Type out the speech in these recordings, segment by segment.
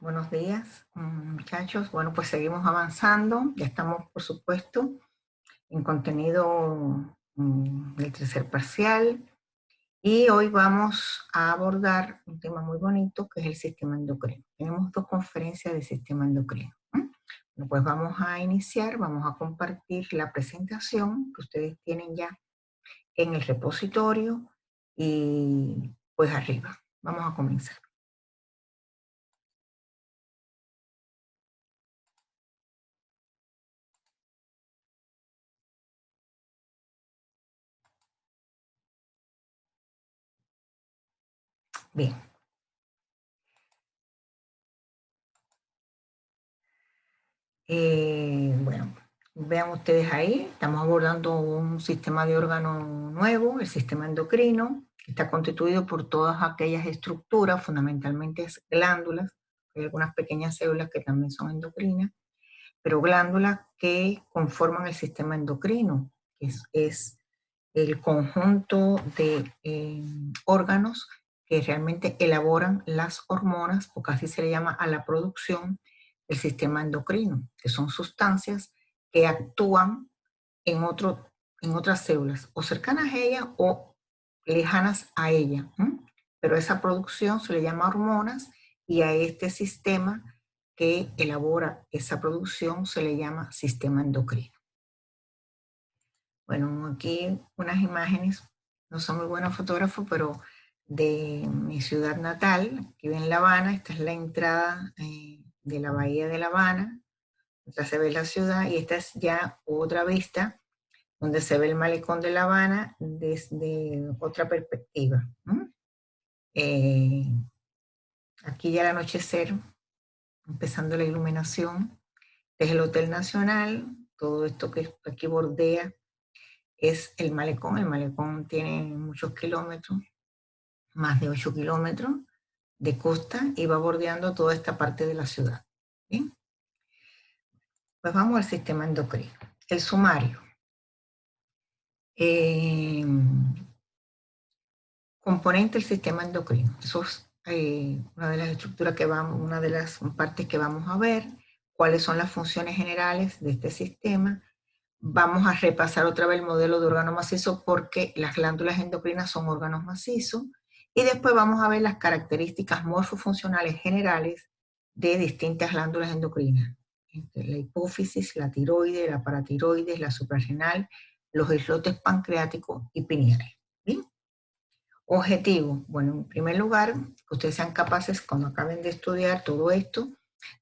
Buenos días, muchachos. Bueno, pues seguimos avanzando. Ya estamos, por supuesto, en contenido del tercer parcial. Y hoy vamos a abordar un tema muy bonito que es el sistema endocrino. Tenemos dos conferencias de sistema endocrino. Bueno, pues vamos a iniciar, vamos a compartir la presentación que ustedes tienen ya en el repositorio y pues arriba. Vamos a comenzar. Bien. Bueno, vean ustedes ahí, estamos abordando un sistema de órgano nuevo, el sistema endocrino, que está constituido por todas aquellas estructuras, fundamentalmente glándulas, hay algunas pequeñas células que también son endocrinas, pero glándulas que conforman el sistema endocrino, que es el conjunto de órganos que realmente elaboran las hormonas, porque así se le llama a la producción del sistema endocrino, que son sustancias que actúan en, en otras células, o cercanas a ella o lejanas a ella. Pero esa producción se le llama hormonas y a este sistema que elabora esa producción se le llama sistema endocrino. Bueno, aquí unas imágenes, no soy muy buena fotógrafo, pero de mi ciudad natal, que vive en La Habana. Esta es la entrada de la bahía de La Habana, acá se ve la ciudad, y esta es ya otra vista donde se ve el malecón de La Habana desde otra perspectiva. Eh, Aquí ya al anochecer, empezando la iluminación, este es el Hotel Nacional, todo esto que aquí bordea es el malecón tiene muchos kilómetros, más de 8 kilómetros de costa y va bordeando toda esta parte de la ciudad. ¿Bien? Pues vamos al sistema endocrino. El sumario. Eh, Componente del sistema endocrino. Eso es una de las estructuras que vamos, una de las partes que vamos a ver, cuáles son las funciones generales de este sistema. Vamos a repasar otra vez el modelo de órgano macizo porque las glándulas endocrinas son órganos macizos. Y después vamos a ver las características morfofuncionales generales de distintas glándulas endocrinas. La hipófisis, la tiroides, la paratiroides, la suprarrenal, los islotes pancreáticos y pineales. ¿Bien? Objetivo. Bueno, en primer lugar, que ustedes sean capaces, cuando acaben de estudiar todo esto,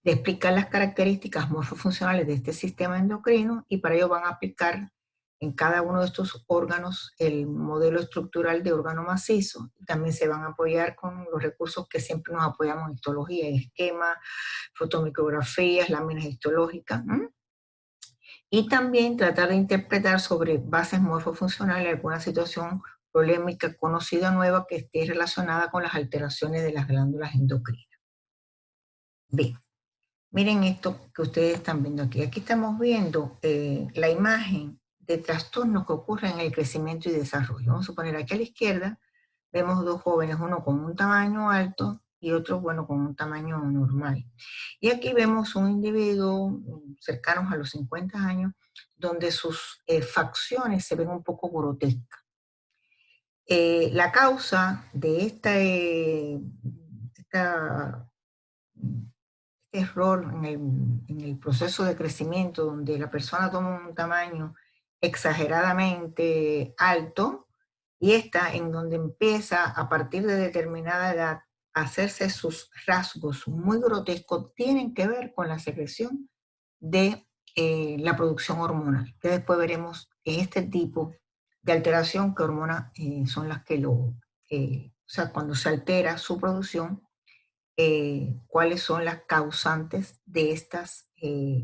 de explicar las características morfofuncionales de este sistema endocrino, y para ello van a aplicar en cada uno de estos órganos el modelo estructural de órgano macizo. También se van a apoyar con los recursos que siempre nos apoyamos en histología, esquemas, fotomicrografías, láminas histológicas. Y también tratar de interpretar sobre bases morfofuncionales alguna situación polémica conocida nueva que esté relacionada con las alteraciones de las glándulas endocrinas. Bien, miren esto que ustedes están viendo aquí. Aquí estamos viendo la imagen de trastornos que ocurren en el crecimiento y desarrollo. Vamos a poner aquí a la izquierda, vemos dos jóvenes, uno con un tamaño alto y otro, bueno, con un tamaño normal. Y aquí vemos un individuo cercanos a los 50 años, donde sus facciones se ven un poco grotescas. La causa de este error en el proceso de crecimiento, donde la persona toma un tamaño exageradamente alto, y esta en donde empieza a partir de determinada edad a hacerse sus rasgos muy grotescos, tienen que ver con la secreción de la producción hormonal, que después veremos en este tipo de alteración qué hormonas son las que o sea, cuando se altera su producción, cuáles son las causantes de estas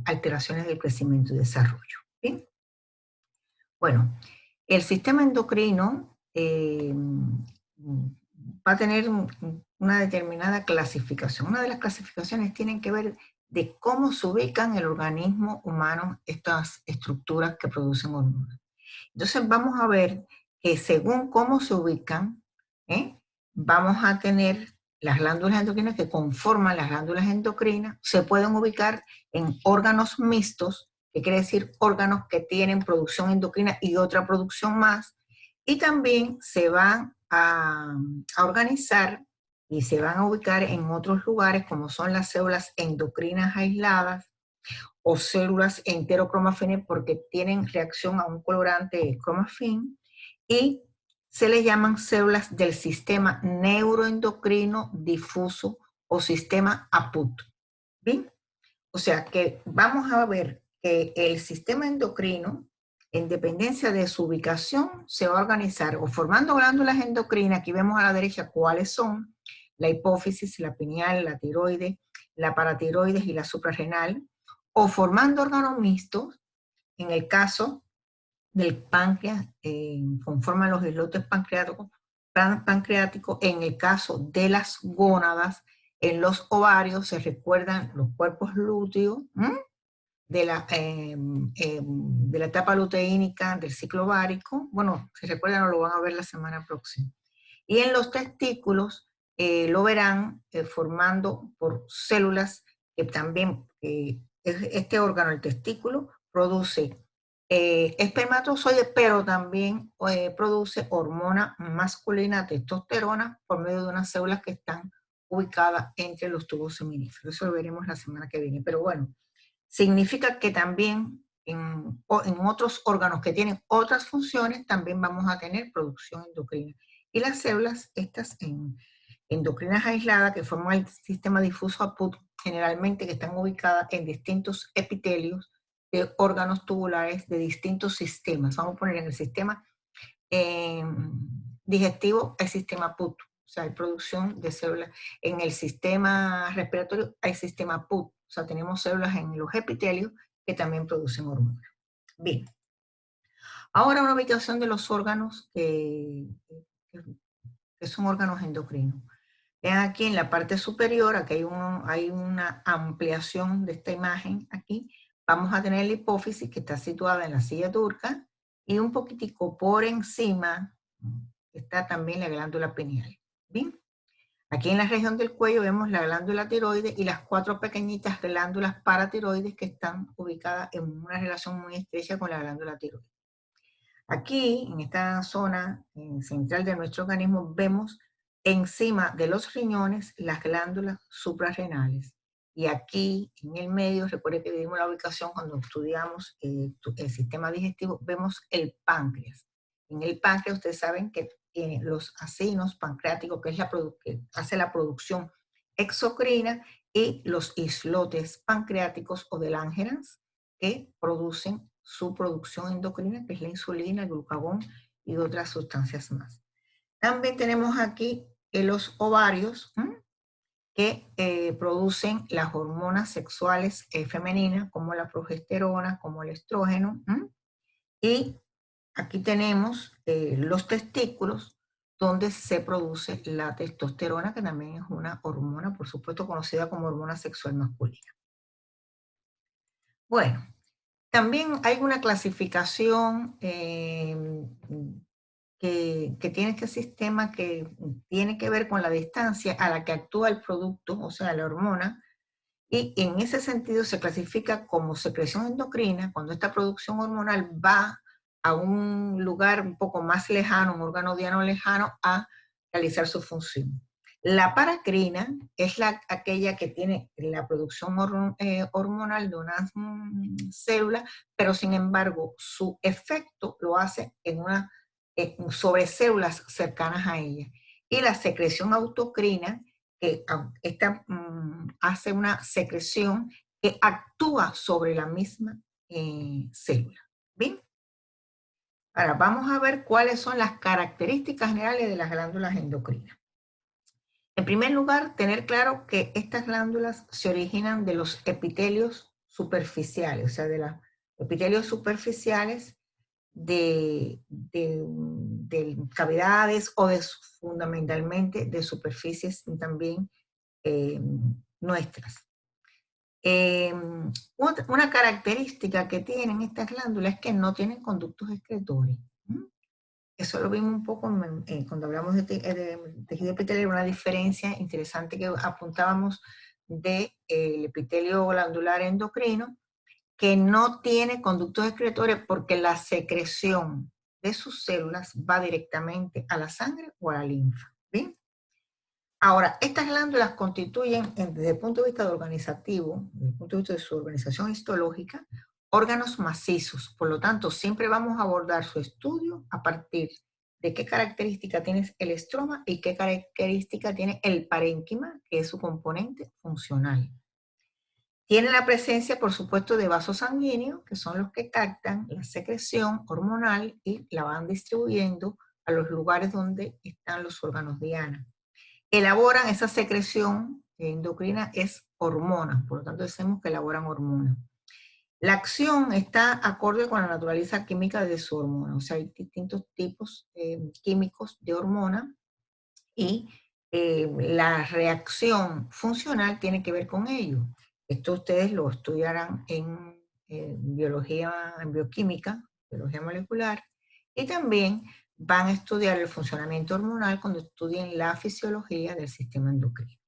alteraciones del crecimiento y desarrollo. ¿Bien? Bueno, el sistema endocrino va a tener una determinada clasificación. Una de las clasificaciones tienen que ver de cómo se ubican en el organismo humano estas estructuras que producen hormonas. Entonces vamos a ver que según cómo se ubican, vamos a tener las glándulas endocrinas que conforman las glándulas endocrinas se pueden ubicar en órganos mixtos, que quiere decir órganos que tienen producción endocrina y otra producción más, y también se van a organizar y se van a ubicar en otros lugares como son las células endocrinas aisladas o células enterocromafines porque tienen reacción a un colorante cromafin, y se les llaman células del sistema neuroendocrino difuso o sistema APUT. ¿Bien? O sea que vamos a ver que el sistema endocrino, en dependencia de su ubicación, se va a organizar o formando glándulas endocrinas. Aquí vemos a la derecha cuáles son: la hipófisis, la pineal, la tiroides, la paratiroides y la suprarrenal, o formando órganos mixtos, en el caso del páncreas, conforman los islotes pancreáticos, en el caso de las gónadas, en los ovarios se recuerdan los cuerpos lúteos, de la etapa luteínica del ciclo ovárico. Bueno, si recuerdan, lo van a ver la semana próxima. Y en los testículos lo verán formando por células que también, este órgano, el testículo, produce espermatozoides, pero también produce hormona masculina, testosterona, por medio de unas células que están ubicadas entre los tubos seminíferos. Eso lo veremos la semana que viene. Pero bueno, significa que también en otros órganos que tienen otras funciones, también vamos a tener producción endocrina. Y las células, estas endocrinas aisladas, que forman el sistema difuso APUT, generalmente que están ubicadas en distintos epitelios de órganos tubulares de distintos sistemas. Vamos a poner en el sistema digestivo el sistema PUT, o sea, hay producción de células. En el sistema respiratorio hay sistema PUT, o sea, tenemos células en los epitelios que también producen hormonas. Bien. Ahora una ubicación de los órganos que son órganos endocrinos. Vean aquí en la parte superior, aquí hay una ampliación de esta imagen aquí. Vamos a tener la hipófisis que está situada en la silla turca y un poquitico por encima está también la glándula pineal. Bien, aquí en la región del cuello vemos la glándula tiroides y las 4 pequeñitas glándulas paratiroides que están ubicadas en una relación muy estrecha con la glándula tiroides. Aquí, en esta zona central de nuestro organismo, vemos encima de los riñones las glándulas suprarrenales. Y aquí, en el medio, recuerden que vimos la ubicación cuando estudiamos el sistema digestivo, vemos el páncreas. En el páncreas, ustedes saben que tiene los acinos pancreáticos, que hace la producción exocrina, y los islotes pancreáticos o de Langerhans, que producen su producción endocrina, que es la insulina, el glucagón y otras sustancias más. También tenemos aquí los ovarios, que producen las hormonas sexuales femeninas, como la progesterona, como el estrógeno. Y aquí tenemos los testículos, donde se produce la testosterona, que también es una hormona, por supuesto, conocida como hormona sexual masculina. Bueno, también hay una clasificación que tiene este sistema, que tiene que ver con la distancia a la que actúa el producto, o sea, la hormona, y en ese sentido se clasifica como secreción endocrina cuando esta producción hormonal va a un lugar un poco más lejano, un órgano diano lejano, a realizar su función. La paracrina es aquella que tiene la producción hormonal de unas células, pero sin embargo su efecto lo hace sobre células cercanas a ella. Y la secreción autocrina, que esta hace una secreción que actúa sobre la misma célula. ¿Bien? Ahora vamos a ver cuáles son las características generales de las glándulas endocrinas. En primer lugar, tener claro que estas glándulas se originan de los epitelios superficiales, o sea, de los epitelios superficiales de cavidades o fundamentalmente de superficies también nuestras. Una característica que tienen estas glándulas es que no tienen conductos excretorios. Eso lo vimos un poco cuando hablamos de tejido epitelial, una diferencia interesante que apuntábamos del epitelio glandular endocrino, que no tiene conductos excretorios porque la secreción de sus células va directamente a la sangre o a la linfa. ¿Bien? Ahora, estas glándulas constituyen, desde el punto de vista organizativo, desde el punto de vista de su organización histológica, órganos macizos. Por lo tanto, siempre vamos a abordar su estudio a partir de qué característica tiene el estroma y qué característica tiene el parénquima, que es su componente funcional. Tiene la presencia, por supuesto, de vasos sanguíneos, que son los que captan la secreción hormonal y la van distribuyendo a los lugares donde están los órganos diana. Elaboran esa secreción endocrina, es hormona, por lo tanto decimos que elaboran hormonas. La acción está acorde con la naturaleza química de su hormona, o sea, hay distintos tipos químicos de hormona y la reacción funcional tiene que ver con ello. Esto ustedes lo estudiarán en biología, en bioquímica, biología molecular, y también van a estudiar el funcionamiento hormonal cuando estudien la fisiología del sistema endocrino.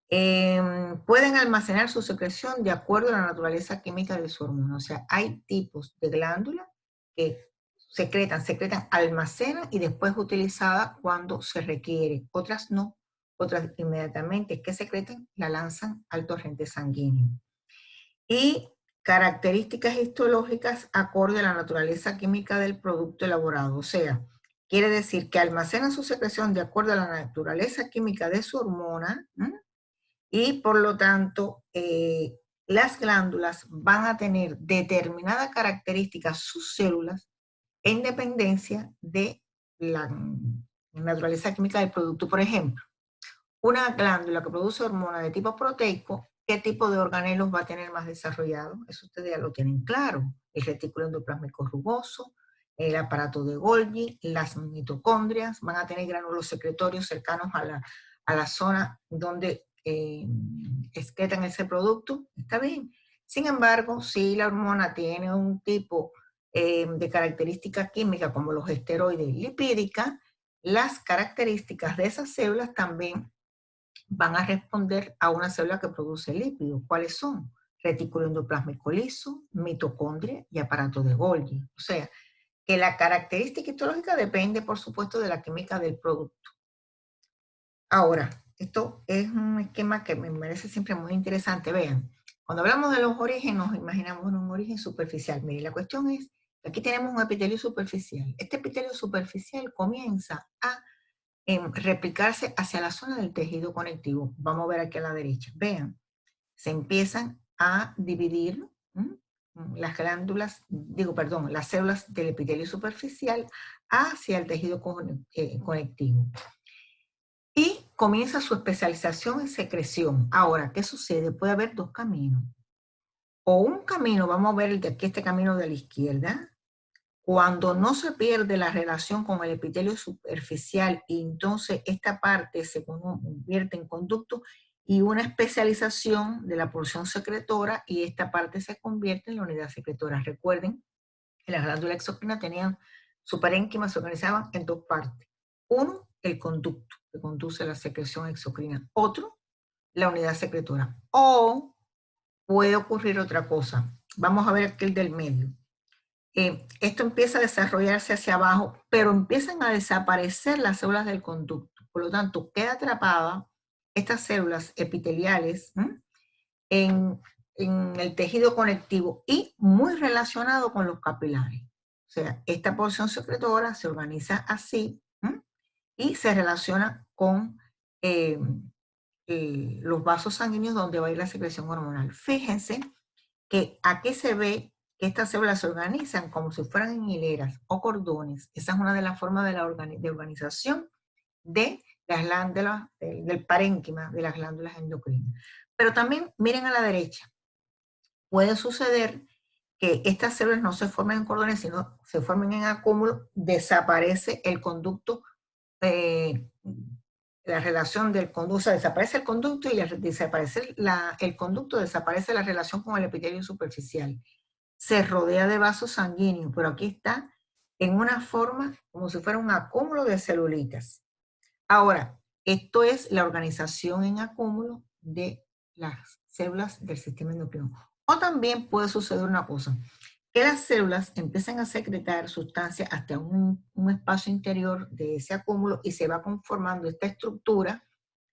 Pueden almacenar su secreción de acuerdo a la naturaleza química de su hormona. O sea, hay tipos de glándulas que secretan, almacenan y después utilizadas cuando se requiere. Otras no, otras inmediatamente que secretan la lanzan al torrente sanguíneo. Y características histológicas acorde a la naturaleza química del producto elaborado. O sea, quiere decir que almacenan su secreción de acuerdo a la naturaleza química de su hormona, y por lo tanto las glándulas van a tener determinadas características, sus células, en dependencia de la naturaleza química del producto. Por ejemplo, una glándula que produce hormona de tipo proteico, ¿qué tipo de organelos va a tener más desarrollado? Eso ustedes ya lo tienen claro. El retículo endoplásmico rugoso, el aparato de Golgi, las mitocondrias, van a tener gránulos secretorios cercanos a la zona donde excretan ese producto. Está bien. Sin embargo, si la hormona tiene un tipo de característica química como los esteroides lipídica, las características de esas células también van a responder a una célula que produce lípidos. ¿Cuáles son? Retículo endoplásmico liso, mitocondria y aparato de Golgi. O sea, que la característica histológica depende, por supuesto, de la química del producto. Ahora, esto es un esquema que me parece siempre muy interesante. Vean, cuando hablamos de los orígenes, nos imaginamos un origen superficial. Mire, la cuestión es, aquí tenemos un epitelio superficial. Este epitelio superficial comienza a replicarse hacia la zona del tejido conectivo. Vamos a ver aquí a la derecha. Vean, se empiezan a dividir las glándulas, las células del epitelio superficial hacia el tejido conectivo. Y comienza su especialización en secreción. Ahora, ¿qué sucede? Puede haber dos caminos. O un camino, vamos a ver el de aquí, este camino de la izquierda, cuando no se pierde la relación con el epitelio superficial y entonces esta parte se convierte en conducto y una especialización de la porción secretora y esta parte se convierte en la unidad secretora. Recuerden que las glándulas exocrinas tenían su parénquima, se organizaban en dos partes. Uno, el conducto que conduce a la secreción exocrina. Otro, la unidad secretora. O puede ocurrir otra cosa. Vamos a ver aquí el del medio. Esto empieza a desarrollarse hacia abajo, pero empiezan a desaparecer las células del conducto. Por lo tanto, queda atrapada estas células epiteliales en el tejido conectivo y muy relacionado con los capilares. O sea, esta porción secretora se organiza así y se relaciona con los vasos sanguíneos donde va a ir la secreción hormonal. Fíjense que aquí se ve que estas células se organizan como si fueran en hileras o cordones. Esa es una de las formas de organización de las glándulas, del parénquima de las glándulas endocrinas. Pero también miren a la derecha. Puede suceder que estas células no se formen en cordones, sino se formen en acúmulo, desaparece el conducto, la relación del conducto, o sea, desaparece el conducto y al desaparecer el conducto desaparece la relación con el epitelio superficial. Se rodea de vasos sanguíneos, pero aquí está en una forma como si fuera un acúmulo de celulitas. Ahora, esto es la organización en acúmulo de las células del sistema endocrino. O también puede suceder una cosa, que las células empiezan a secretar sustancias hasta un espacio interior de ese acúmulo y se va conformando esta estructura,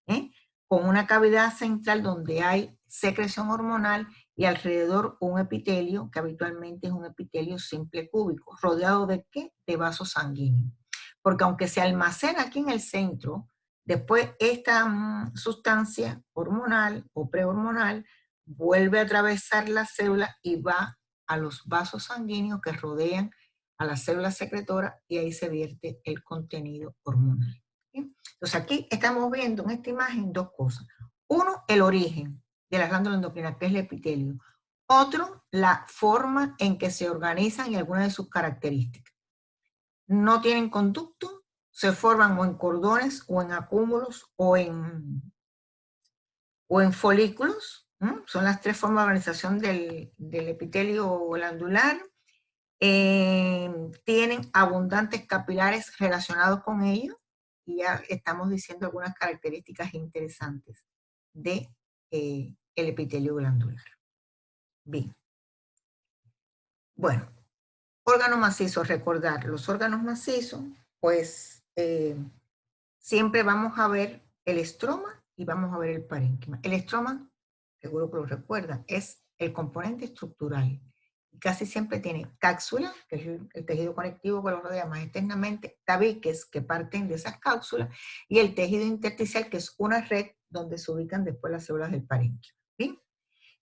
¿eh? Con una cavidad central donde hay secreción hormonal y alrededor un epitelio, que habitualmente es un epitelio simple cúbico, rodeado ¿de qué? De vasos sanguíneos. Porque aunque se almacena aquí en el centro, después esta sustancia hormonal o prehormonal vuelve a atravesar la célula y va a los vasos sanguíneos que rodean a las células secretoras y ahí se vierte el contenido hormonal. ¿Sí? Entonces aquí estamos viendo en esta imagen dos cosas. Uno, el origen de las glándulas endocrinas, que es el epitelio. Otro, la forma en que se organizan y algunas de sus características. No tienen conducto, se forman o en cordones o en acúmulos o en folículos. Son las tres formas de organización del epitelio glandular. Tienen abundantes capilares relacionados con ellos y ya estamos diciendo algunas características interesantes de el epitelio glandular. Bien. Bueno, órganos macizos, recordar, los órganos macizos, pues siempre vamos a ver el estroma y vamos a ver el parénquima. El estroma, seguro que lo recuerdan, es el componente estructural. Casi siempre tiene cápsula, que es el tejido conectivo que lo rodea más externamente, tabiques que parten de esas cápsulas, y el tejido intersticial, que es una red donde se ubican después las células del parénquima. ¿Sí?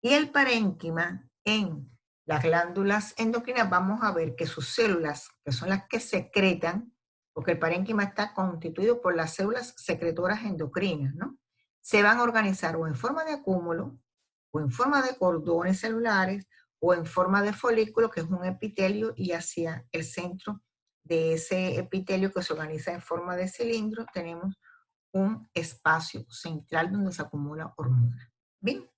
Y el parénquima, en las glándulas endocrinas, vamos a ver que sus células, que son las que secretan, porque el parénquima está constituido por las células secretoras endocrinas, ¿no? Se van a organizar o en forma de acúmulo, o en forma de cordones celulares, o en forma de folículo, que es un epitelio, y hacia el centro de ese epitelio que se organiza en forma de cilindro, tenemos un espacio central donde se acumula hormona. ¿Bien?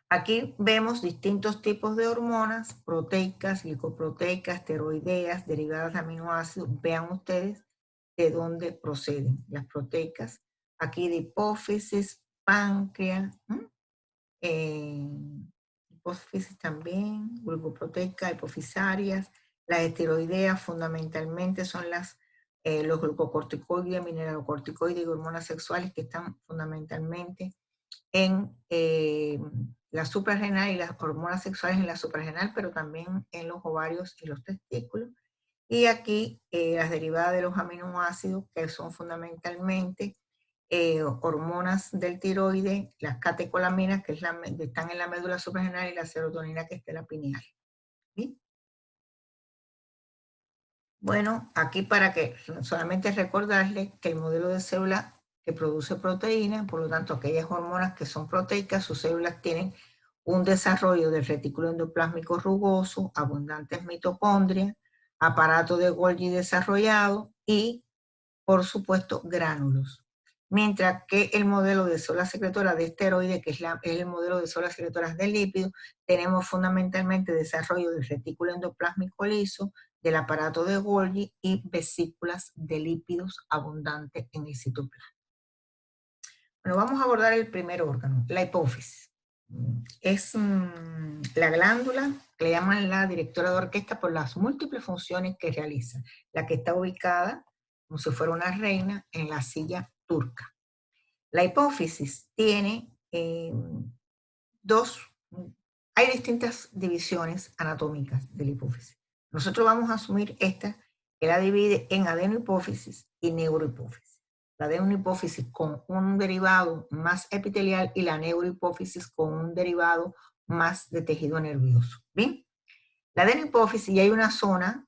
Aquí vemos distintos tipos de hormonas, proteicas, glicoproteicas, esteroideas, derivadas de aminoácidos. Vean ustedes de dónde proceden las proteicas. Aquí de hipófisis, páncreas, hipófisis también, glicoproteica, hipofisarias. Las esteroideas fundamentalmente son los glucocorticoides, mineralocorticoides y hormonas sexuales que están fundamentalmente en la suprarrenal y las hormonas sexuales en la suprarrenal, pero también en los ovarios y los testículos. Y aquí las derivadas de los aminoácidos, que son fundamentalmente hormonas del tiroide, las catecolaminas, que están en la médula suprarrenal, y la serotonina, que está en la pineal. ¿Sí? Bueno, aquí para que solamente recordarles que el modelo de célula que produce proteína, por lo tanto aquellas hormonas que son proteicas, sus células tienen un desarrollo del retículo endoplásmico rugoso, abundantes mitocondrias, aparato de Golgi desarrollado y, por supuesto, gránulos. Mientras que el modelo de células secretoras de esteroides, que es el modelo de células secretoras de lípidos, tenemos fundamentalmente desarrollo del retículo endoplásmico liso, del aparato de Golgi y vesículas de lípidos abundantes en el citoplasma. Bueno, vamos a abordar el primer órgano, la hipófisis. Es la glándula que le llaman la directora de orquesta por las múltiples funciones que realiza, la que está ubicada como si fuera una reina en la silla turca. La hipófisis tiene hay distintas divisiones anatómicas de la hipófisis. Nosotros vamos a asumir esta, que la divide en adenohipófisis y neurohipófisis. La adenohipófisis con un derivado más epitelial y la neurohipófisis con un derivado más de tejido nervioso. ¿Bien? La adenohipófisis, y hay una zona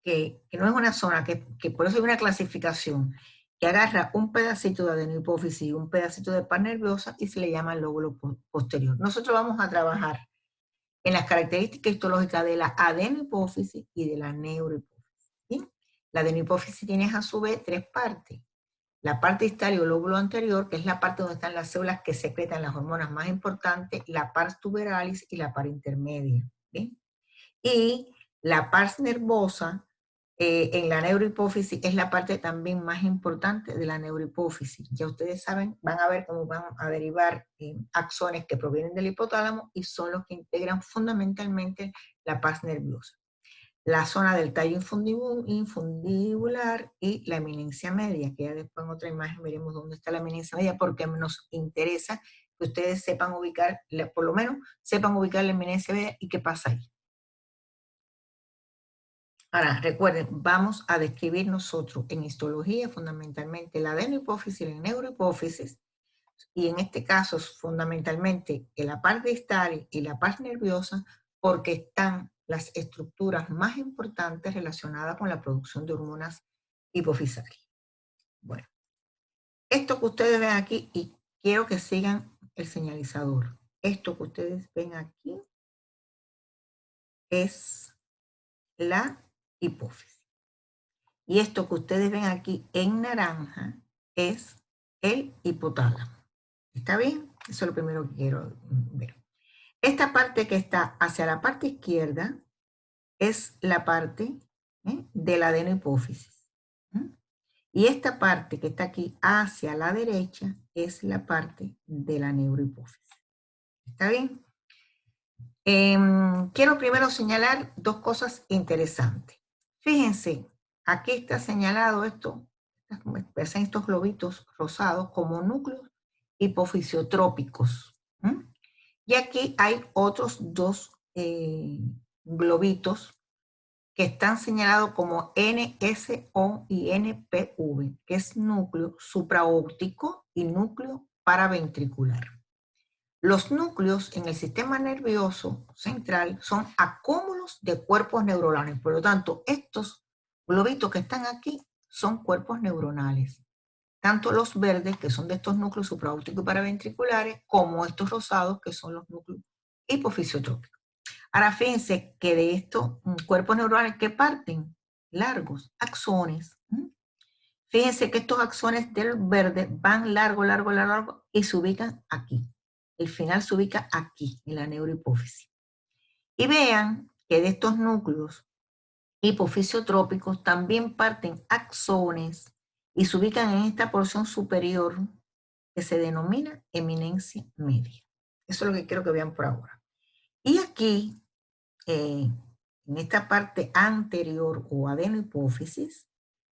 que no es una zona, que por eso hay una clasificación, que agarra un pedacito de adenohipófisis y un pedacito de par nerviosa y se le llama el lóbulo posterior. Nosotros vamos a trabajar en las características histológicas de la adenohipófisis y de la neurohipófisis. ¿Sí? La adenohipófisis tiene a su vez tres partes. La parte distal o lóbulo anterior, que es la parte donde están las células que secretan las hormonas más importantes, la pars tuberalis y la par intermedia. ¿Sí? Y La pars nervosa en la neurohipófisis es la parte también más importante de la neurohipófisis. Ya ustedes saben, van a ver cómo van a derivar axones que provienen del hipotálamo y son los que integran fundamentalmente la pars nerviosa. La zona del tallo infundibular y la eminencia media, que ya después en otra imagen veremos dónde está la eminencia media, porque nos interesa que ustedes sepan ubicar, por lo menos sepan ubicar la eminencia media y qué pasa ahí. Ahora, recuerden, vamos a describir nosotros en histología fundamentalmente la adenohipófisis y la neurohipófisis, y en este caso fundamentalmente en la parte distal y la parte nerviosa, porque están las estructuras más importantes relacionadas con la producción de hormonas hipofisales. Bueno, esto que ustedes ven aquí, y quiero que sigan el señalizador, esto que ustedes ven aquí es la hipófisis. Y esto que ustedes ven aquí en naranja es el hipotálamo. ¿Está bien? Eso es lo primero que quiero ver. Esta parte que está hacia la parte izquierda es la parte de la adenohipófisis. Y esta parte que está aquí hacia la derecha es la parte de la neurohipófisis. ¿Está bien? Quiero primero señalar dos cosas interesantes. Fíjense, aquí está señalado esto, parecen estos globitos rosados como núcleos hipofisiotrópicos. Y aquí hay otros dos globitos que están señalados como NSO y NPV, que es núcleo supraóptico y núcleo paraventricular. Los núcleos en el sistema nervioso central son acúmulos de cuerpos neuronales. Por lo tanto, estos globitos que están aquí son cuerpos neuronales. Tanto los verdes, que son de estos núcleos supraópticos y paraventriculares, como estos rosados, que son los núcleos hipofisiotrópicos. Ahora, fíjense que de estos cuerpos neuronales que parten largos, axones. Fíjense que estos axones del verde van largo, largo, largo y se ubican aquí. El final se ubica aquí, en la neurohipófisis. Y vean que de estos núcleos hipofisiotrópicos también parten axones y se ubican en esta porción superior que se denomina eminencia media. Eso es lo que quiero que vean por ahora. Y aquí, en esta parte anterior o adenohipófisis,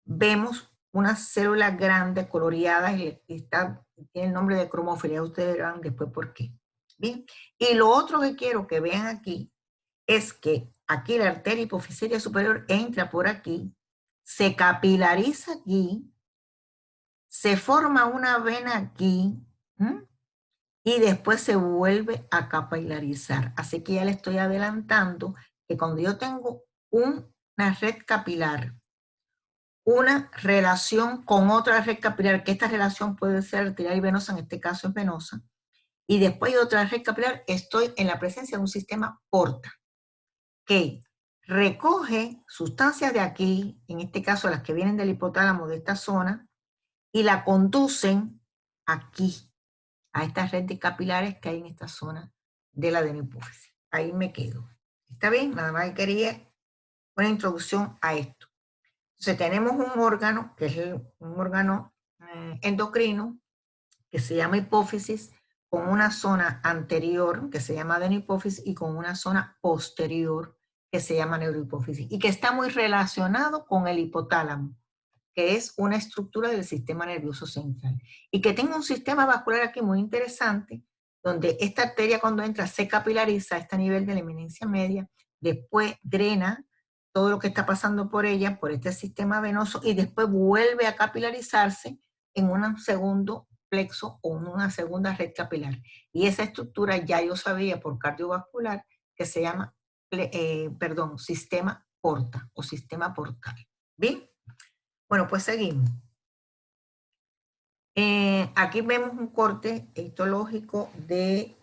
vemos unas células grandes, coloreadas, y tiene el nombre de cromófilia. Ustedes verán después por qué. Bien. Y lo otro que quiero que vean aquí es que aquí la arteria hipofisaria superior entra por aquí, se capilariza aquí, se forma una vena aquí, y después se vuelve a capilarizar. Así que ya le estoy adelantando que cuando yo tengo una red capilar, una relación con otra red capilar, que esta relación puede ser arterial y venosa, en este caso es venosa, y después hay otra red capilar, estoy en la presencia de un sistema porta, que recoge sustancias de aquí, en este caso las que vienen del hipotálamo de esta zona, y la conducen aquí, a estas redes capilares que hay en esta zona de la adenohipófisis. Ahí me quedo. ¿Está bien? Nada más quería una introducción a esto. Entonces tenemos un órgano, que es un órgano endocrino, que se llama hipófisis, con una zona anterior, que se llama adenohipófisis, y con una zona posterior, que se llama neurohipófisis, y que está muy relacionado con el hipotálamo, que es una estructura del sistema nervioso central, y que tenga un sistema vascular aquí muy interesante, donde esta arteria cuando entra se capilariza a este nivel de la eminencia media, después drena todo lo que está pasando por ella, por este sistema venoso, y después vuelve a capilarizarse en un segundo plexo o en una segunda red capilar. Y esa estructura ya yo sabía por cardiovascular que se llama, sistema porta o sistema portal. ¿Bien? Bueno, pues seguimos. Aquí vemos un corte histológico de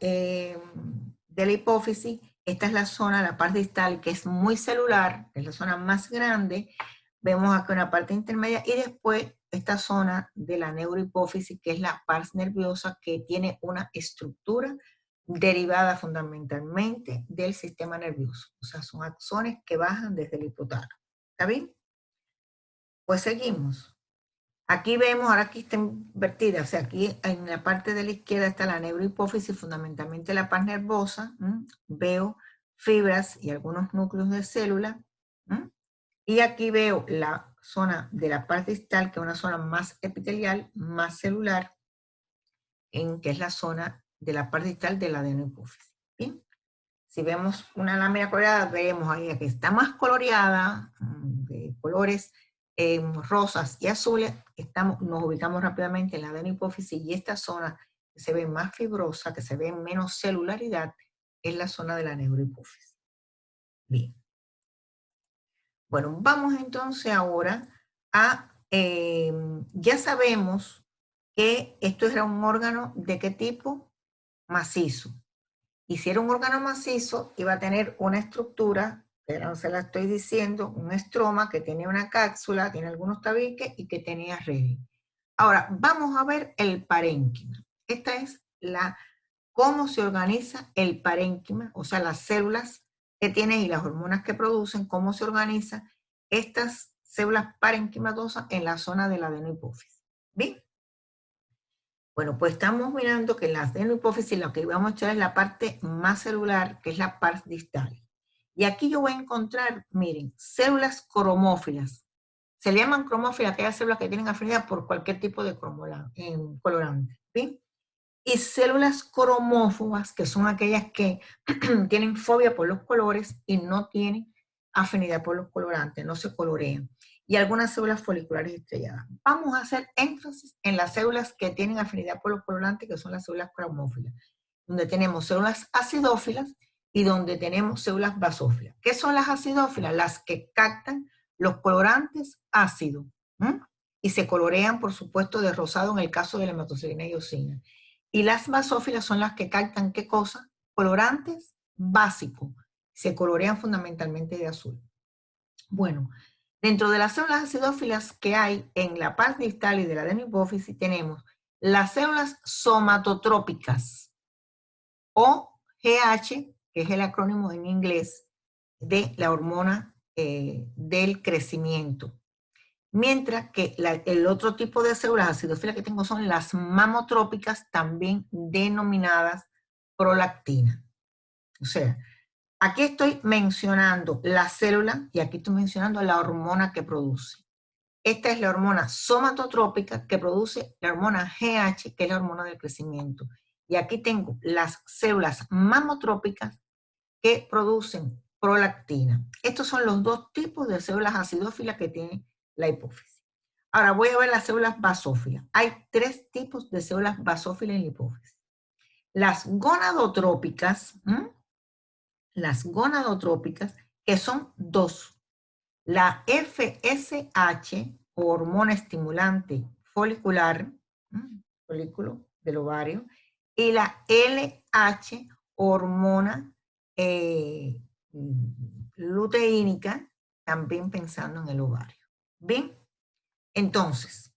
la hipófisis. Esta es la zona, la parte distal, que es muy celular, es la zona más grande. Vemos aquí una parte intermedia y después esta zona de la neurohipófisis, que es la pars nerviosa, que tiene una estructura derivada fundamentalmente del sistema nervioso. O sea, son axones que bajan desde el hipotálamo. ¿Está bien? Pues seguimos. Aquí vemos, ahora aquí está invertida, o sea, aquí en la parte de la izquierda está la neurohipófisis, fundamentalmente la paz nervosa. Veo fibras y algunos núcleos de célula. Y aquí veo la zona de la parte distal, que es una zona más epitelial, más celular, que es la zona de la parte distal de la adenohipófisis. ¿Bien? Si vemos una lámina coloreada, veremos ahí que está más coloreada, de colores rosas y azules. Nos ubicamos rápidamente en la adenohipófisis, y esta zona que se ve más fibrosa, que se ve menos celularidad, es la zona de la neurohipófisis. Bien. Bueno, vamos entonces ahora a, ya sabemos que esto era un órgano ¿de qué tipo? Macizo. Y si era un órgano macizo, iba a tener una estructura, pero no se la estoy diciendo, un estroma que tenía una cápsula, tiene algunos tabiques y que tenía redes. Ahora, vamos a ver el parénquima. Esta es cómo se organiza el parénquima, o sea, las células que tiene y las hormonas que producen, cómo se organizan estas células parenquimatosas en la zona de la adenohipófisis. ¿Bien? Bueno, pues estamos mirando que en la adenohipófisis lo que vamos a echar es la parte más celular, que es la parte distal. Y aquí yo voy a encontrar, miren, células cromófilas. Se le llaman cromófilas aquellas células que tienen afinidad por cualquier tipo de colorante. ¿Sí? Y células cromófobas, que son aquellas que tienen fobia por los colores y no tienen afinidad por los colorantes, no se colorean. Y algunas células foliculares estrelladas. Vamos a hacer énfasis en las células que tienen afinidad por los colorantes, que son las células cromófilas, donde tenemos células acidófilas y donde tenemos células basófilas. ¿Qué son las acidófilas? Las que captan los colorantes ácidos, y se colorean, por supuesto, de rosado en el caso de la hematocilina y eosina. Y las basófilas son las que captan, ¿qué cosa? Colorantes básicos. Se colorean fundamentalmente de azul. Bueno, dentro de las células acidófilas que hay en la parte distal y de la adenohipófisis tenemos las células somatotrópicas, o GH, que es el acrónimo en inglés de la hormona del crecimiento. Mientras que el otro tipo de células acidófilas que tengo son las mamotrópicas, también denominadas prolactina. O sea, aquí estoy mencionando la célula y aquí estoy mencionando la hormona que produce. Esta es la hormona somatotrópica que produce la hormona GH, que es la hormona del crecimiento. Y aquí tengo las células mamotrópicas que producen prolactina. Estos son los dos tipos de células acidófilas que tiene la hipófisis. Ahora voy a ver las células basófilas. Hay tres tipos de células basófilas en la hipófisis. Las gonadotrópicas, que son dos. La FSH, o hormona estimulante folicular, folículo del ovario, y la LH, hormona luteínica, también pensando en el ovario. ¿Bien? Entonces,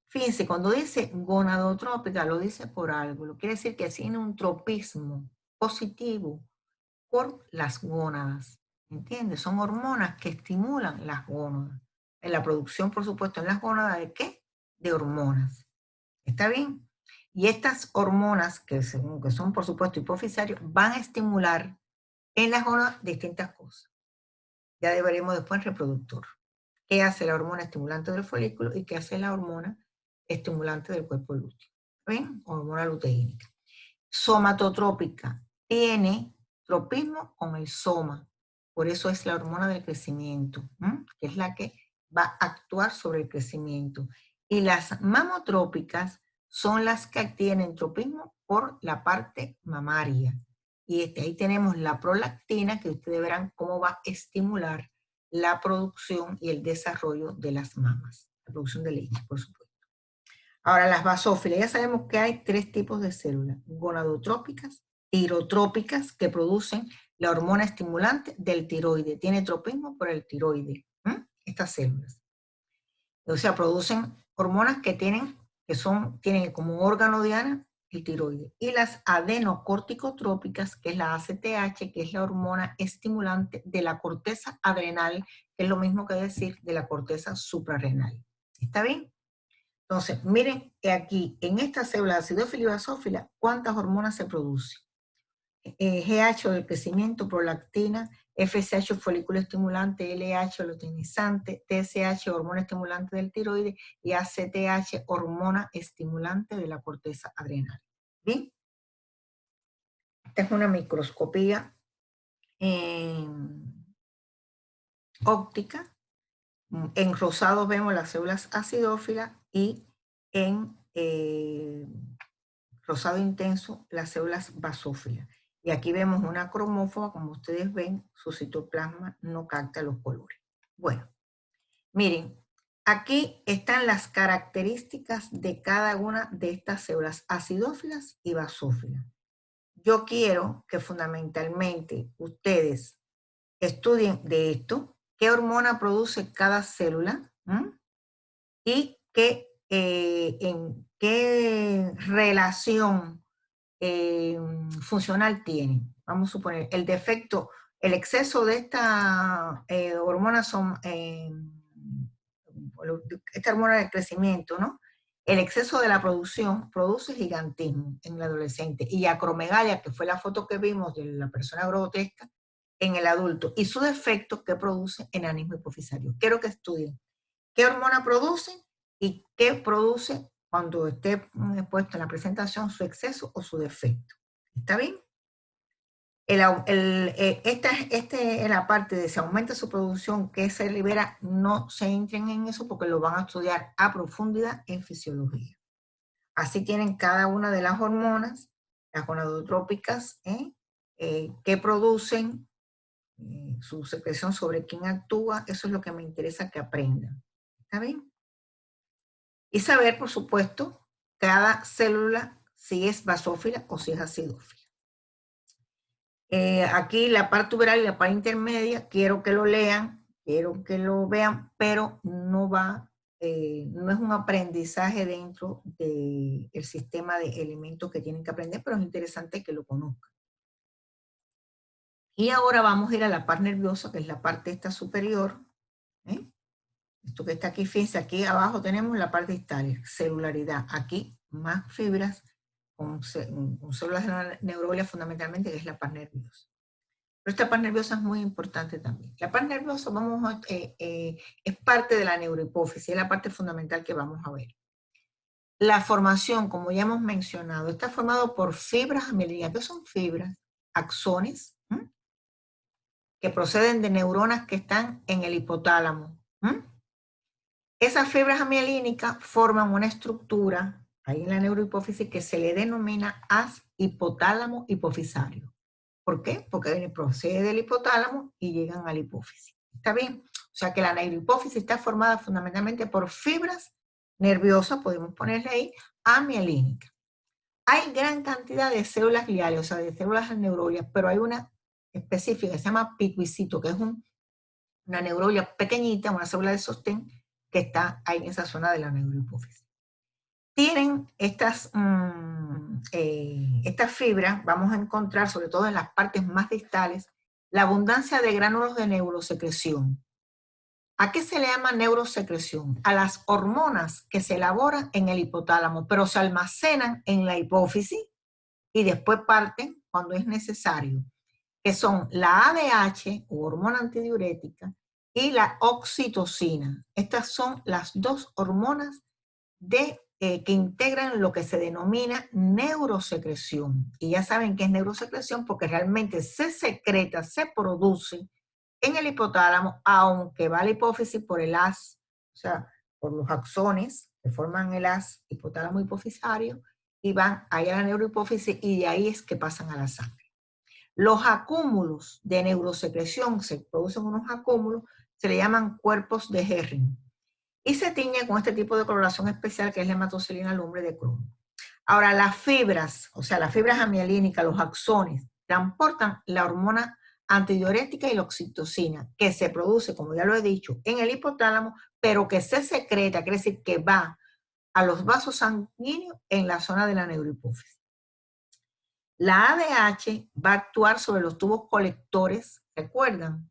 fíjense, cuando dice gonadotrópica, lo dice por algo. Lo quiere decir que tiene un tropismo positivo por las gónadas. ¿Entiendes? Son hormonas que estimulan las gónadas. En la producción, por supuesto, en las gónadas, ¿de qué? De hormonas. ¿Está bien? Y estas hormonas, que son por supuesto hipofisarios, van a estimular en las gónadas distintas cosas. Ya veremos después el reproductor. ¿Qué hace la hormona estimulante del folículo y qué hace la hormona estimulante del cuerpo lúteo? ¿Ven? Hormona luteínica. Somatotrópica. Tiene tropismo con el soma. Por eso es la hormona del crecimiento, que es la que va a actuar sobre el crecimiento. Y las mamotrópicas son las que tienen tropismo por la parte mamaria. Y ahí tenemos la prolactina, que ustedes verán cómo va a estimular la producción y el desarrollo de las mamas. La producción de leche, por supuesto. Ahora, las basófilas, ya sabemos que hay tres tipos de células: gonadotrópicas, tirotrópicas, que producen la hormona estimulante del tiroide. Tiene tropismo por el tiroide, estas células. O sea, producen hormonas que tienen como órgano diana el tiroides, y las adenocorticotrópicas, que es la ACTH, que es la hormona estimulante de la corteza adrenal, que es lo mismo que decir de la corteza suprarrenal. ¿Está bien? Entonces, miren aquí, en esta célula acidófila y basófila, ¿cuántas hormonas se producen? GH del crecimiento, prolactina, FSH folículo estimulante, LH luteinizante, TSH hormona estimulante del tiroides y ACTH hormona estimulante de la corteza adrenal. ¿Bien? Esta es una microscopía óptica. En rosado vemos las células acidófilas y en rosado intenso las células basófilas. Y aquí vemos una cromófoba, como ustedes ven, su citoplasma no capta los colores. Bueno, miren, aquí están las características de cada una de estas células acidófilas y basófilas. Yo quiero que fundamentalmente ustedes estudien de esto, qué hormona produce cada célula y en qué relación funcional tiene. Vamos a suponer, el defecto, el exceso de esta hormona esta hormona de crecimiento, ¿no? El exceso de la producción produce gigantismo en el adolescente y acromegalia, que fue la foto que vimos de la persona grotesca, en el adulto, y su defecto que produce enanismo hipofisario. Quiero que estudien qué hormona produce y qué produce cuando esté puesto en la presentación su exceso o su defecto. ¿Está bien? Esta es la parte de si aumenta su producción, que se libera, no se entren en eso porque lo van a estudiar a profundidad en fisiología. Así tienen cada una de las hormonas, las gonadotrópicas, que producen su secreción, sobre quién actúa. Eso es lo que me interesa que aprendan. ¿Está bien? Y saber, por supuesto, cada célula si es basófila o si es acidófila. Aquí la parte tuberal y la parte intermedia, quiero que lo lean, quiero que lo vean, pero no es un aprendizaje dentro del sistema de elementos que tienen que aprender, pero es interesante que lo conozcan. Y ahora vamos a ir a la parte nerviosa, que es la parte esta superior. Esto que está aquí, fíjense, aquí abajo tenemos la parte distal, celularidad. Aquí más fibras con células de la neurona fundamentalmente, que es la parte nerviosa. Pero esta parte nerviosa es muy importante también. La parte nerviosa es parte de la neurohipófisis, es la parte fundamental que vamos a ver. La formación, como ya hemos mencionado, está formado por fibras amielínicas. ¿Qué son fibras? Axones, que proceden de neuronas que están en el hipotálamo. Esas fibras amielínicas forman una estructura ahí en la neurohipófisis que se le denomina haz hipotálamo hipofisario. ¿Por qué? Porque procede del hipotálamo y llegan a la hipófisis. ¿Está bien? O sea que la neurohipófisis está formada fundamentalmente por fibras nerviosas, podemos ponerle ahí, amielínicas. Hay gran cantidad de células gliales, o sea, de células neurolias, pero hay una específica que se llama picuicito, que es una neurolia pequeñita, una célula de sostén, que está ahí en esa zona de la neurohipófisis. Tienen estas fibras, vamos a encontrar, sobre todo en las partes más distales, la abundancia de gránulos de neurosecreción. ¿A qué se le llama neurosecreción? A las hormonas que se elaboran en el hipotálamo, pero se almacenan en la hipófisis y después parten cuando es necesario, que son la ADH, o hormona antidiurética, y la oxitocina. Estas son las dos hormonas que integran lo que se denomina neurosecreción. Y ya saben qué es neurosecreción porque realmente se secreta, se produce en el hipotálamo, aunque va a la hipófisis por el haz, o sea, por los axones que forman el haz hipotálamo hipofisario, y van allá a la neurohipófisis y de ahí es que pasan a la sangre. Los acúmulos de neurosecreción, se producen unos acúmulos, se le llaman cuerpos de Herring. Y se tiñe con este tipo de coloración especial que es la hematocilina lumbre de cromo. Ahora, las fibras, o sea, las fibras amielínicas, los axones, transportan la hormona antidiurética y la oxitocina, que se produce, como ya lo he dicho, en el hipotálamo, pero que se secreta, quiere decir que va a los vasos sanguíneos en la zona de la neurohipófisis. La ADH va a actuar sobre los tubos colectores, ¿recuerdan?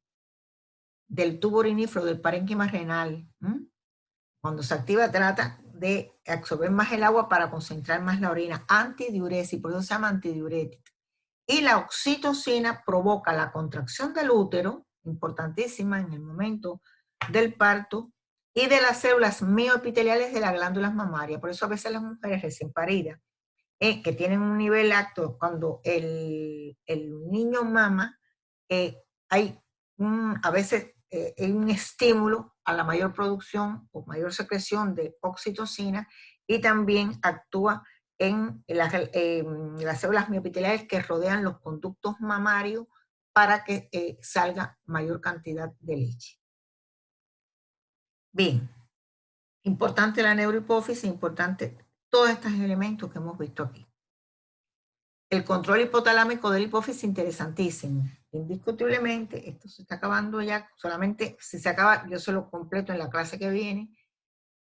Del tubo urinífero, del parénquima renal. Cuando se activa trata de absorber más el agua para concentrar más la orina, antidiuresis, por eso se llama antidiurética. Y la oxitocina provoca la contracción del útero, importantísima en el momento del parto, y de las células mioepiteliales de las glándulas mamarias. Por eso a veces las mujeres recién paridas, que tienen un nivel alto, cuando el niño mama, hay a veces hay un estímulo a la mayor producción o mayor secreción de oxitocina, y también actúa en las células miopiteliales que rodean los conductos mamarios para que salga mayor cantidad de leche. Bien, importante la neurohipófisis, importante todos estos elementos que hemos visto aquí. El control hipotalámico de la hipófisis, interesantísimo. Indiscutiblemente, esto se está acabando ya, solamente si se acaba, yo se lo completo en la clase que viene.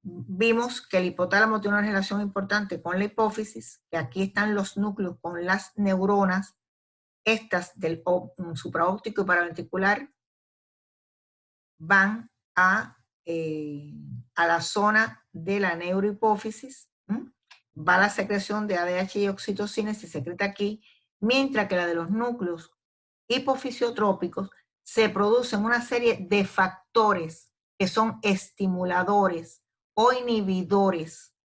Vimos que el hipotálamo tiene una relación importante con la hipófisis, que aquí están los núcleos con las neuronas, estas del supraóptico y paraventricular, van a la zona de la neurohipófisis, va la secreción de ADH y oxitocina, se secreta aquí, mientras que la de los núcleos hipofisiotrópicos se producen una serie de factores que son estimuladores o inhibidores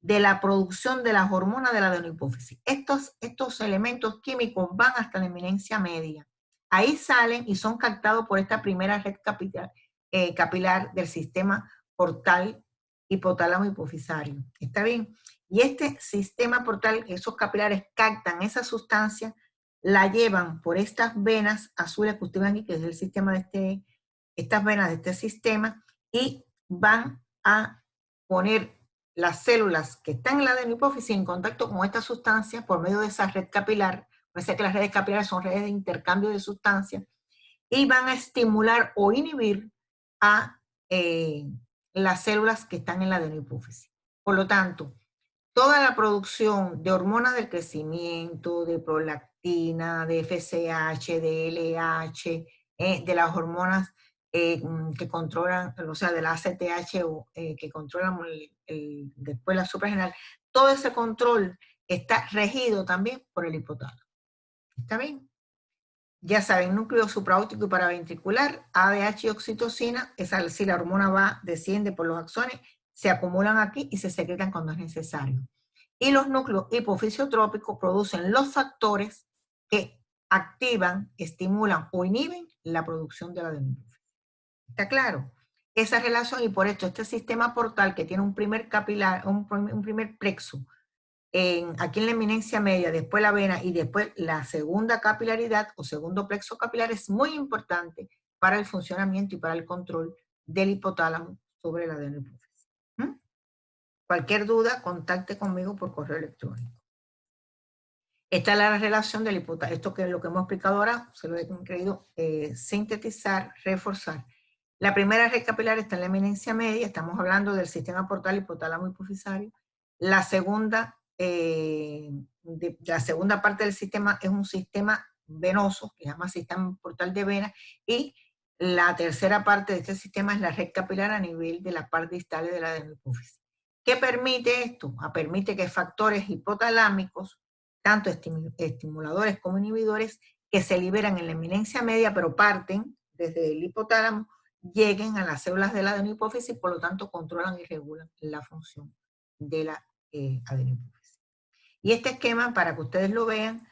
de la producción de las hormonas de la adenohipófisis. Estos elementos químicos van hasta la eminencia media. Ahí salen y son captados por esta primera red capilar del sistema portal hipotálamo hipofisario. ¿Está bien? Y este sistema portal, esos capilares captan esa sustancia, la llevan por estas venas azules que ustedes ven aquí, que es el sistema de estas venas de este sistema, y van a poner las células que están en la adenohipófisis en contacto con esta sustancia por medio de esa red capilar. Parece que las redes capilares son redes de intercambio de sustancias, y van a estimular o inhibir a las células que están en la adenohipófisis. Por lo tanto, toda la producción de hormonas del crecimiento, de prolactina, de FSH, de LH, de las hormonas que controlan, o sea, de la ACTH que controlan después la suprarrenal, todo ese control está regido también por el hipotálamo. ¿Está bien? Ya saben, núcleo supraóptico y paraventricular, ADH y oxitocina, es si la hormona desciende por los axones, se acumulan aquí y se secretan cuando es necesario. Y los núcleos hipofisiotrópicos producen los factores que activan, estimulan o inhiben la producción de la adenohipófisis. ¿Está claro? Esa relación, y por esto este sistema portal que tiene un primer capilar, un primer plexo, aquí en la eminencia media, después la vena y después la segunda capilaridad o segundo plexo capilar, es muy importante para el funcionamiento y para el control del hipotálamo sobre la adenohipófisis. Cualquier duda, contacte conmigo por correo electrónico. Esta es la relación del hipotálamo. Esto que es lo que hemos explicado ahora, se lo he querido sintetizar, reforzar. La primera red capilar está en la eminencia media, estamos hablando del sistema portal hipotálamo hipofisario. La segunda la segunda parte del sistema es un sistema venoso, que se llama sistema portal de vena, y la tercera parte de este sistema es la red capilar a nivel de la parte distal de la adenohipófisis. ¿Qué permite esto? Permite que factores hipotalámicos, tanto estimuladores como inhibidores, que se liberan en la eminencia media, pero parten desde el hipotálamo, lleguen a las células de la adenohipófisis, por lo tanto controlan y regulan la función de la adenohipófisis. Y este esquema, para que ustedes lo vean,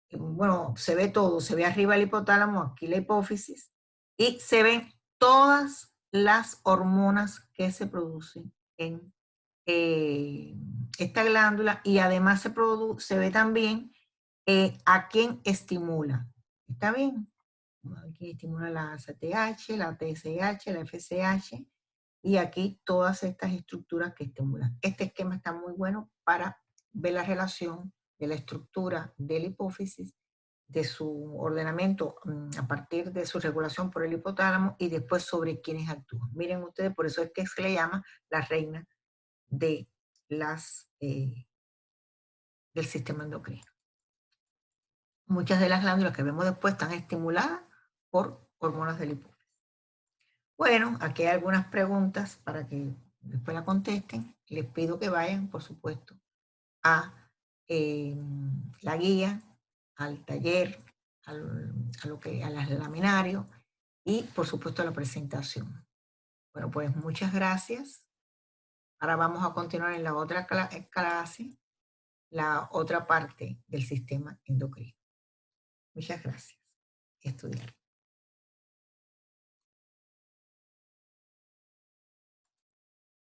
bueno, se ve todo, se ve arriba el hipotálamo, aquí la hipófisis, y se ven todas las hormonas que se producen en esta glándula, y además se ve también a quién estimula. ¿Está bien? Aquí estimula la ACTH, la TSH, la FSH, y aquí todas estas estructuras que estimulan. Este esquema está muy bueno para ver la relación de la estructura de la hipófisis, de su ordenamiento a partir de su regulación por el hipotálamo, y después sobre quiénes actúan. Miren ustedes, por eso es que se le llama la reina de del sistema endocrino. Muchas de las glándulas que vemos después están estimuladas por hormonas del hipófisis. Bueno, aquí hay algunas preguntas para que después la contesten. Les pido que vayan, por supuesto, a la guía, al taller, al laminario y, por supuesto, a la presentación. Bueno, pues muchas gracias. Ahora vamos a continuar en la otra clase, la otra parte del sistema endocrino. Muchas gracias. Estudiar.